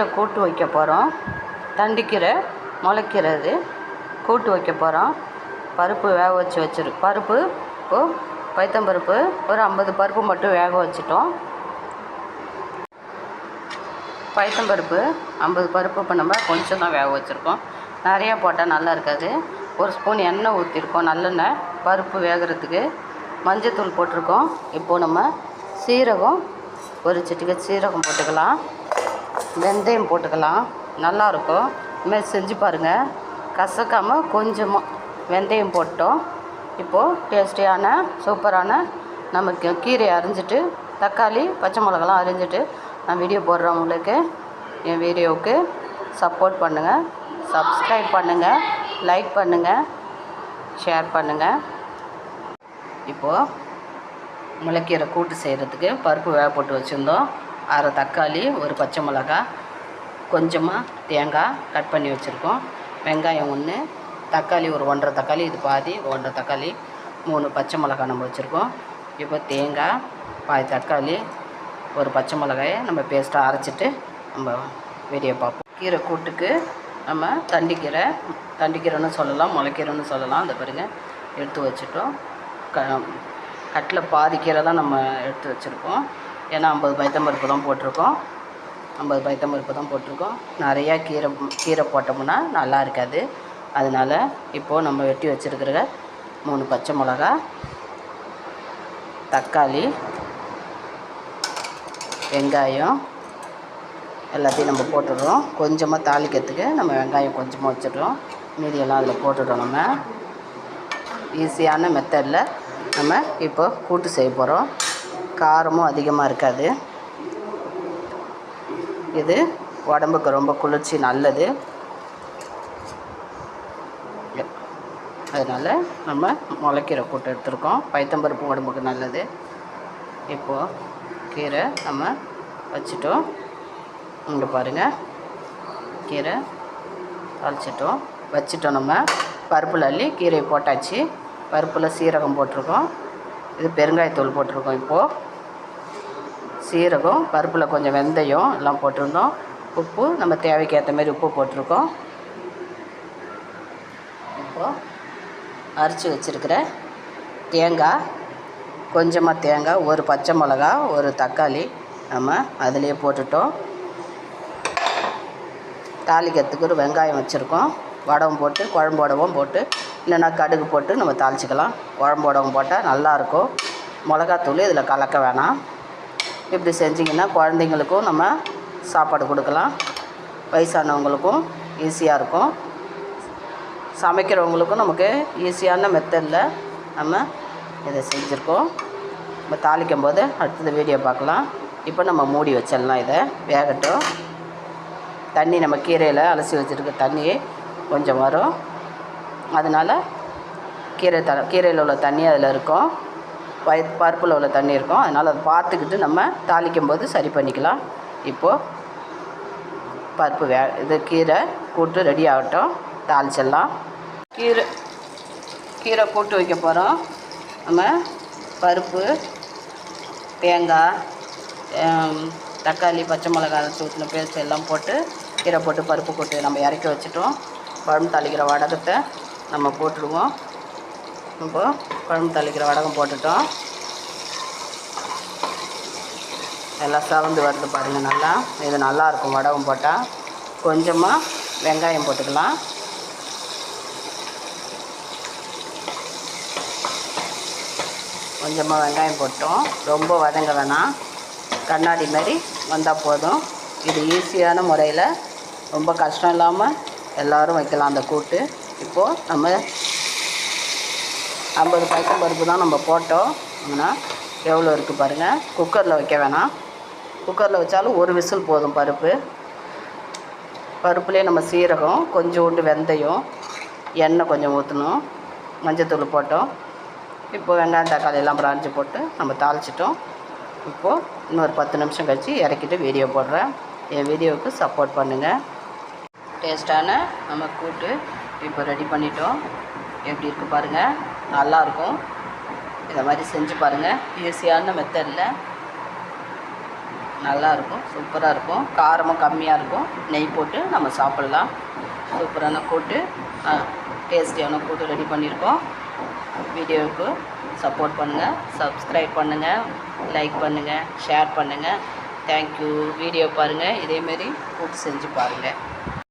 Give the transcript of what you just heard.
கீரை கூட்டு வைக்க போகிறோம். தண்டுக்கீரை முளைக்கிறது கூட்டு வைக்க போகிறோம். பருப்பு வேக வச்சு பருப்பு இப்போது பைத்தம்பருப்பு ஒரு 50 பருப்பு மட்டும் வேக வச்சுட்டோம். பைத்தம்பருப்பு 50 பருப்பு இப்போ நம்ம கொஞ்சம் தான் வேக வச்சுருக்கோம். நிறையா போட்டால் நல்லா இருக்காது. ஒரு ஸ்பூன் எண்ணெய் ஊற்றிருக்கோம், நல்லெண்ணெய். பருப்பு வேகிறதுக்கு மஞ்சத்தூள் போட்டிருக்கோம். இப்போது நம்ம சீரகம் ஒரு சிட்டிகை சீரகம் போட்டுக்கலாம், வெந்தயம் போட்டுக்கலாம். நல்லாயிருக்கும். இதுமாதிரி செஞ்சு பாருங்கள். கசக்காமல் கொஞ்சமாக வெந்தயம் போட்டோம். இப்போது டேஸ்டியான சூப்பரான நமக்கு கீரையை அரிஞ்சிட்டு தக்காளி பச்சை மிளகாலாம் அரிஞ்சிட்டு நான் வீடியோ போடுறேன். உங்களுக்கு என் வீடியோவுக்கு சப்போர்ட் பண்ணுங்கள், சப்ஸ்கிரைப் பண்ணுங்கள், லைக் பண்ணுங்கள், ஷேர் பண்ணுங்கள். இப்போது முளைக்கீரை கூட்டு செய்கிறதுக்கு பருப்பு வேக போட்டு வச்சுருந்தோம். 1/2 தக்காளி, ஒரு பச்சை மிளகாய், கொஞ்சமாக தேங்காய் கட் பண்ணி வச்சுருக்கோம். வெங்காயம் 1, தக்காளி ஒரு 1.5 தக்காளி, இது பாதி 1.5 தக்காளி, 3 பச்சை மிளகாய் நம்ம வச்சுருக்கோம். இப்போ தேங்காய், பாதி தக்காளி, ஒரு பச்சை மிளகாயை நம்ம பேஸ்ட்டாக அரைச்சிட்டு நம்ம வீடியோ பார்ப்போம். கீரை கூட்டுக்கு நம்ம தண்டுக்கீரைன்னு சொல்லலாம், முளைக்கீரைன்னு சொல்லலாம். அந்த பாருங்கள் எடுத்து வச்சுட்டோம். கட்டில் பாதி கீரை தான் நம்ம எடுத்து வச்சுருக்கோம். ஏன்னா 50 பைத்தம்பருப்பு தான் போட்டிருக்கோம். 50 பைத்தம்பருப்பு தான் போட்டிருக்கோம். நிறையா கீரை போட்டோம்னா நல்லா இருக்காது. அதனால் இப்போது நம்ம வெட்டி வச்சுருக்கிற 3 பச்சை மிளகா, தக்காளி, வெங்காயம் எல்லாத்தையும் நம்ம போட்டுடுறோம். கொஞ்சமாக தாளிக்கிறதுக்கு நம்ம வெங்காயம் கொஞ்சமாக வச்சுடுறோம். மீதியெல்லாம் அதில் போட்டுடுறோம். நம்ம ஈஸியான மெத்தடில் நம்ம இப்போ கூட்டு செய்ய போகிறோம். காரமும் அதிகமாக இருக்காது. இது உடம்புக்கு ரொம்ப குளிர்ச்சி, நல்லது. அதனால் நம்ம முளைக்கீரை கூட்டு எடுத்துருக்கோம். பைத்தம்பருப்பு உடம்புக்கு நல்லது. இப்போது கீரை நம்ம வச்சுட்டோம். இங்கே பாருங்கள், கீரை வச்சுட்டோம். நம்ம பருப்பில் அள்ளி கீரையை போட்டாச்சு. பருப்பில் சீரகம் போட்டிருக்கோம், இது பெருங்காயத்தூள் போட்டிருக்கோம். இப்போது சீரகம், பருப்பில் கொஞ்சம் வெந்தயம் எல்லாம் போட்டிருந்தோம். உப்பு நம்ம தேவைக்கு ஏற்ற மாதிரி உப்பு போட்டிருக்கோம். இப்போது அரைச்சி வச்சுருக்கிற தேங்காய், கொஞ்சமாக தேங்காய், ஒரு பச்சை மிளகா, ஒரு தக்காளி நம்ம அதிலே போட்டுட்டோம். தாளிக்கிறதுக்கு ஒரு வெங்காயம் வச்சுருக்கோம். வடகம் போட்டு, குழம்பு வடகம் போட்டு, இல்லைன்னா கடுகு போட்டு நம்ம தாளிச்சிக்கலாம். குழம்பு வடகம் போட்டால் நல்லாயிருக்கும். மிளகாத்தூள் இதில் கலக்க வேணாம். இப்படி செஞ்சிங்கன்னா குழந்தைங்களுக்கும் நம்ம சாப்பாடு கொடுக்கலாம். வயசானவங்களுக்கும் ஈஸியாக இருக்கும். சமைக்கிறவங்களுக்கும் நமக்கு ஈஸியான மெத்தடில் நம்ம இதை செஞ்சுருக்கோம். நம்ம தாளிக்கும் போது அடுத்தது வீடியோ பார்க்கலாம். இப்போ நம்ம மூடி வச்சிடலாம். இதை வேகட்டும். தண்ணி நம்ம கீரையில் அலசி வச்சுருக்க தண்ணி கொஞ்சம் வரும். அதனால் கீரையில் உள்ள தண்ணி அதில் இருக்கும், பருப்பில் உள்ள தண்ணி இருக்கும். அதனால் அதை பார்த்துக்கிட்டு நம்ம தாளிக்கும் போது சரி பண்ணிக்கலாம். இப்போது பருப்பு இது கீரை கூட்டு ரெடி ஆகட்டும், தாளிச்சிடலாம். கீரை கூட்டு வைக்க போகிறோம். நம்ம பருப்பு, தேங்காய், தக்காளி, பச்சை மிளகாய் அரைச்சி ஊற்றின பேஸ்ட் எல்லாம் போட்டு கீரை போட்டு பருப்பு கூட்டு நம்ம இறக்கி வச்சுட்டோம். குழம்பு தாளிக்கிற வடகத்தை நம்ம போட்டுடுவோம். இப்போது குழம்பு தாளிக்கிற வடகம் போட்டுட்டோம். எல்லாம் சவந்து வருது பாருங்கள். நல்லா இது நல்லாயிருக்கும் வடகம் போட்டால். கொஞ்சமாக வெங்காயம் போட்டுக்கலாம். கொஞ்சமாக வெங்காயம் போட்டோம். ரொம்ப வதங்க வேணாம், கண்ணாடி மாதிரி வந்தால் போதும். இது ஈஸியான முறையில், ரொம்ப கஷ்டம் இல்லாமல் எல்லோரும் வைக்கலாம் அந்த கூட்டு. இப்போது நம்ம 50 பைத்தம்பருப்பு தான் நம்ம போட்டோம். ஆனால் எவ்வளோ இருக்குது பாருங்கள். குக்கரில் வைக்க வேணாம். குக்கரில் வச்சாலும் ஒரு விசில் போதும். பருப்புலேயே நம்ம சீரகம், கொஞ்சோண்டு வெந்தயம், எண்ணெய் கொஞ்சம் ஊற்றணும், மஞ்சத்தூள் போட்டோம். இப்போ வெங்காயம் தக்காளி எல்லாம் அப்புறம் அரைச்சி போட்டு நம்ம தாளிச்சிட்டோம். இப்போது இன்னொரு 10 நிமிஷம் கழித்து இறக்கிட்டு வீடியோ போடுறேன். என் வீடியோவுக்கு சப்போர்ட் பண்ணுங்கள். டேஸ்ட்டான நம்ம கூட்டு இப்போ ரெடி பண்ணிட்டோம். எப்படி இருக்குது பாருங்கள், நல்லாயிருக்கும். இதை மாதிரி செஞ்சு பாருங்கள். ஈஸியான மெத்தடில் நல்லாயிருக்கும், சூப்பராக இருக்கும். காரமும் கம்மியாக இருக்கும். நெய் போட்டு நம்ம சாப்பிட்லாம். சூப்பரான கூட்டு, டேஸ்டியான கூட்டு ரெடி பண்ணியிருக்கோம். வீடியோவுக்கு சப்போர்ட் பண்ணுங்கள், சப்ஸ்கிரைப் பண்ணுங்கள், லைக் பண்ணுங்கள், ஷேர் பண்ணுங்கள். தேங்க்யூ. வீடியோ பாருங்கள், இதேமாரி கூட்டு செஞ்சு பாருங்கள்.